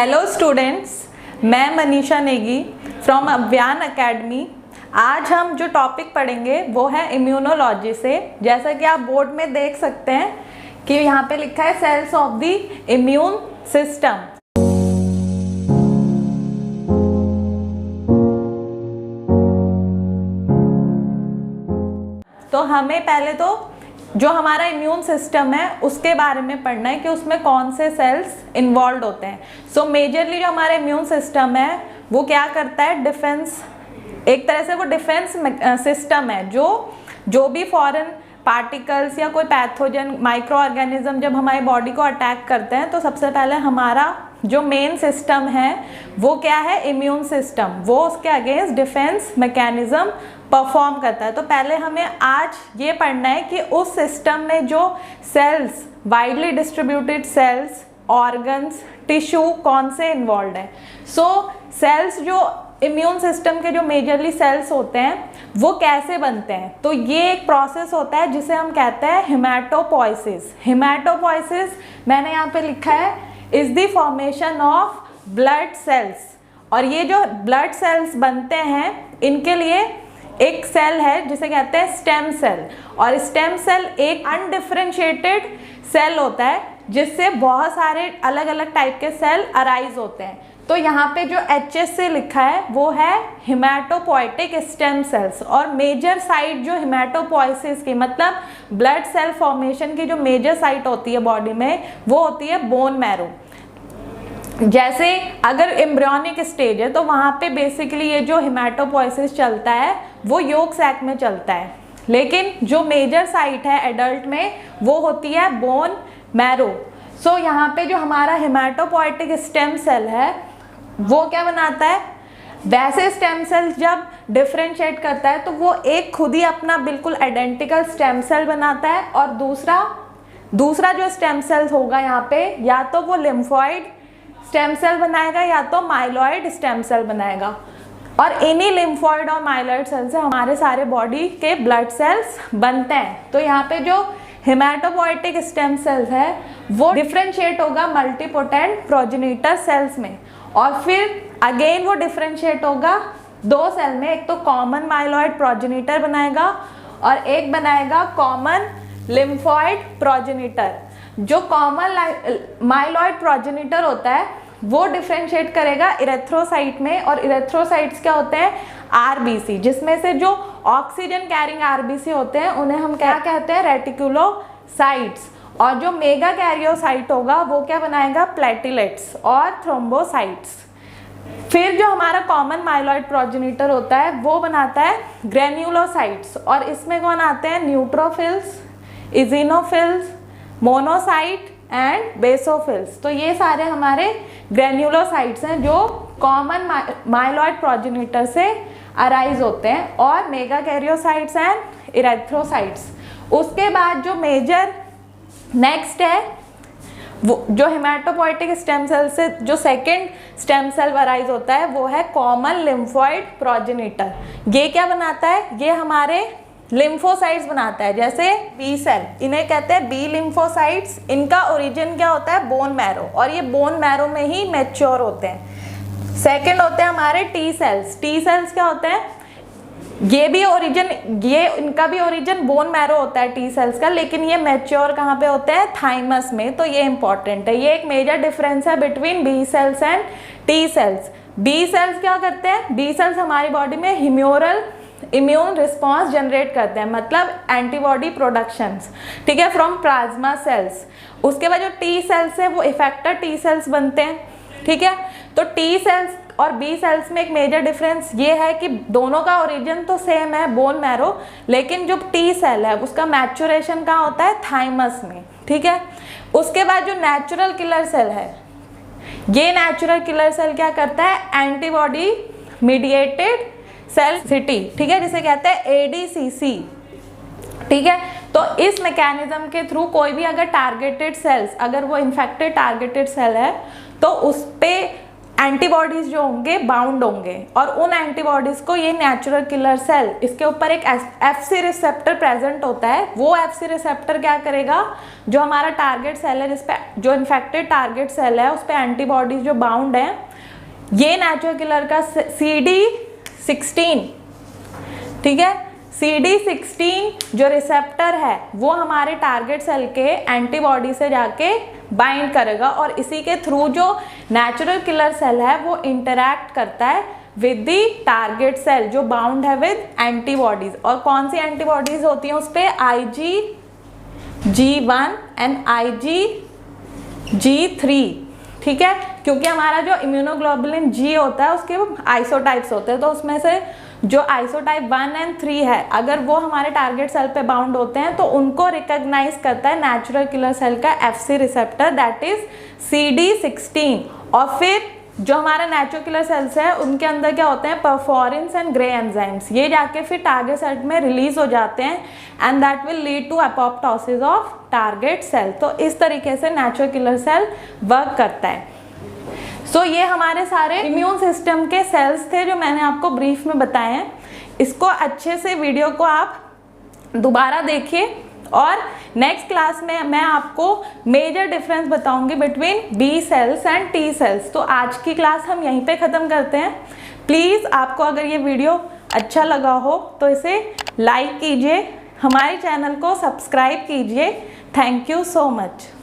Hello students, मैं Manisha Negi from Avyan academy. आज हम जो टॉपिक पढ़ेंगे वो है इम्यूनोलॉजी से। जैसा कि आप बोर्ड में देख सकते हैं कि यहाँ पे लिखा है cells of the immune system. तो हमें पहले तो जो हमारा इम्यून सिस्टम है उसके बारे में पढ़ना है कि उसमें कौन से सेल्स इन्वॉल्व होते हैं। सो मेजरली जो हमारा इम्यून सिस्टम है वो क्या करता है, डिफेंस, एक तरह से वो डिफेंस सिस्टम है। जो भी फॉरेन पार्टिकल्स या कोई पैथोजन माइक्रो ऑर्गेनिज्म जब हमारी बॉडी को अटैक करते हैं तो सबसे पहले हमारा जो मेन सिस्टम है वो क्या है, इम्यून सिस्टम। वो उसके अगेंस्ट डिफेंस मैकेनिज्म परफॉर्म करता है। तो पहले हमें आज ये पढ़ना है कि उस सिस्टम में जो cells, widely distributed cells, organs, tissue कौन से इन्वॉल्व है। सो सेल्स जो इम्यून सिस्टम के जो मेजरली सेल्स होते हैं वो कैसे बनते हैं, तो ये एक प्रोसेस होता है जिसे हम कहते हैं हेमाटोपोइसिस। हेमाटोपोइसिस मैंने यहाँ पे लिखा है is the formation of blood cells. और ये जो ब्लड सेल्स बनते हैं इनके लिए एक सेल है जिसे कहते हैं स्टेम सेल। और स्टेम सेल एक अनडिफरेंशिएटेड सेल होता है जिससे बहुत सारे अलग अलग टाइप के सेल अराइज होते हैं। तो यहाँ पे जो HS से लिखा है वो है हिमैटोपोइटिक स्टेम सेल्स। और मेजर साइट जो हिमैटोपोइसिस की, मतलब ब्लड सेल फॉर्मेशन की जो मेजर साइट होती है बॉडी में वो होती है बोन मैरो। जैसे अगर एम्ब्रियोनिक स्टेज है तो वहाँ पे बेसिकली ये जो हिमैटोपोइसिस चलता है वो योक सैक में चलता है, लेकिन जो मेजर साइट है एडल्ट में वो होती है बोन मैरो। सो यहाँ पे जो हमारा हिमैटोपोइटिक स्टेम सेल है वो क्या बनाता है, वैसे स्टेम सेल जब डिफरेंशिएट करता है तो वो एक खुद ही अपना बिल्कुल आइडेंटिकल स्टेम सेल बनाता है। और दूसरा जो स्टेम सेल होगा यहाँ पे या तो वो लिम्फोइड स्टेम सेल बनाएगा या तो माइलॉइड स्टेम सेल बनाएगा। और इन्हीं लिम्फोइड और माइलॉइड सेल से हमारे सारे बॉडी के ब्लड सेल्स बनते हैं। तो यहाँ पे जो हिमैटोपोइटिक स्टेम सेल्स है वो डिफरेंशिएट होगा मल्टीपोटेंट प्रोजेनिटर सेल्स में, और फिर अगेन वो डिफरेंशिएट होगा दो सेल में। एक तो कॉमन माइलॉइड प्रोजेनिटर बनाएगा और एक बनाएगा कॉमन लिम्फोइड प्रोजेनिटर। जो कॉमन माइलॉइड प्रोजेनिटर होता है वो डिफरेंशिएट करेगा इरेथ्रोसाइट में, और इरेथ्रोसाइट्स क्या होते हैं, RBC, जिसमें से जो ऑक्सीजन कैरिंग RBC होते हैं उन्हें हम क्या कहते हैं, रेटिकुलोसाइट्स। और जो मेगा कैरियोसाइट होगा वो क्या बनाएगा, प्लेटिलेट्स और थ्रोम्बोसाइट्स। फिर जो हमारा कॉमन माइलॉइड प्रोजेनिटर होता है वो बनाता है ग्रेन्युलोसाइट्स, और इसमें कौन आते हैं, न्यूट्रोफिल्स, इजिनोफिल्स, मोनोसाइट एंड बेसोफिल्स। तो ये सारे हमारे ग्रेन्युलोसाइट्स हैं जो कॉमन माइलॉइड प्रोजेनिटर से अराइज होते हैं, और मेगा कैरियोसाइट्स एंड इरेथ्रोसाइट्स। उसके बाद जो मेजर नेक्स्ट है वो जो हेमाटोपोइटिक स्टेम सेल से जो सेकेंड स्टेम सेल अराइज होता है वो है कॉमन लिम्फोइड प्रोजेनिटर। ये क्या बनाता है, ये हमारे लिम्फोसाइट्स बनाता है। जैसे बी सेल, इन्हें कहते हैं बी लिम्फोसाइट्स। इनका ओरिजिन क्या होता है, बोन मैरो, और ये बोन मैरो में ही मैच्योर होते हैं। सेकंड होते हैं हमारे टी सेल्स। टी सेल्स क्या होते हैं, ये इनका भी ओरिजिन बोन मैरो होता है टी सेल्स का, लेकिन ये मैच्योर कहाँ पे होते हैं, थाइमस में। तो ये इंपॉर्टेंट है, ये एक मेजर डिफरेंस है between B cells and T cells. B cells क्या करते हैं, बी सेल्स हमारी बॉडी में ह्यूमोरल इम्यून रिस्पॉन्स जनरेट करते हैं, मतलब एंटीबॉडी प्रोडक्शंस, ठीक है, फ्रॉम प्लाज्मा सेल्स। उसके बाद जो टी सेल्स है वो इफेक्टर टी सेल्स बनते हैं, ठीक है। तो टी सेल्स और बी सेल्स में एक मेजर डिफरेंस ये है कि दोनों का ओरिजिन तो सेम है, बोन मैरो, लेकिन जो टी सेल है उसका मैच्योरेशन कहाँ होता है, थाइमस में, ठीक है। उसके बाद जो नेचुरल किलर सेल है, ये नेचुरल किलर सेल क्या करता है, एंटीबॉडी मीडिएटेड सेल सिटी, ठीक है, जिसे कहते हैं ADCC, ठीक है। तो इस मैकेनिज्म के थ्रू कोई भी अगर टारगेटेड सेल्स, अगर वो इन्फेक्टेड टारगेटेड सेल है तो उस पे एंटीबॉडीज जो होंगे बाउंड होंगे, और उन एंटीबॉडीज को ये नेचुरल किलर सेल, इसके ऊपर एक एफसी रिसेप्टर प्रेजेंट होता है, वो एफसी रिसेप्टर क्या करेगा, जो हमारा टारगेट सेल है, जिस पे जो इन्फेक्टेड टारगेट सेल है उस पे एंटीबॉडीज जो बाउंड है, ये नेचुरल किलर का CD16, ठीक है, CD16 जो रिसेप्टर है वो हमारे टारगेट सेल के एंटीबॉडी से जाके बाइंड करेगा, और इसी के थ्रू जो नेचुरल किलर सेल है वो इंटरैक्ट करता है विद दी टारगेट सेल जो बाउंड है विद एंटीबॉडीज। और कौन सी एंटीबॉडीज होती हैं उस पे, IgG1 एंड IgG3, ठीक है, क्योंकि हमारा जो इम्यूनोग्लोबुलिन G होता है उसके आइसोटाइप्स होते हैं, तो उसमें से जो आइसोटाइप 1 और 3 है, अगर वो हमारे टारगेट सेल पे बाउंड होते हैं तो उनको रिकॉग्नाइज करता है नेचुरल किलर सेल का FC receptor, that is CD16। और फिर जो हमारा नेचुरल किलर सेल्स है उनके अंदर क्या होते हैं, परफोरिन्स एंड ग्रे एंजाइम्स, ये जाके फिर टारगेट सेल में रिलीज हो जाते हैं, and that will lead to apoptosis of target cell. तो इस तरीके से नेचुरल किलर सेल वर्क करता है। सो ये हमारे सारे इम्यून सिस्टम के सेल्स थे जो मैंने आपको ब्रीफ में बताए हैं। इसको अच्छे से वीडियो को आप दोबारा देखिए, और नेक्स्ट क्लास में मैं आपको मेजर डिफरेंस बताऊंगी between B cells and T cells. तो आज की क्लास हम यहीं पे ख़त्म करते हैं। प्लीज़ आपको अगर ये वीडियो अच्छा लगा हो तो इसे लाइक कीजिए, हमारे चैनल को सब्सक्राइब कीजिए। Thank you so much.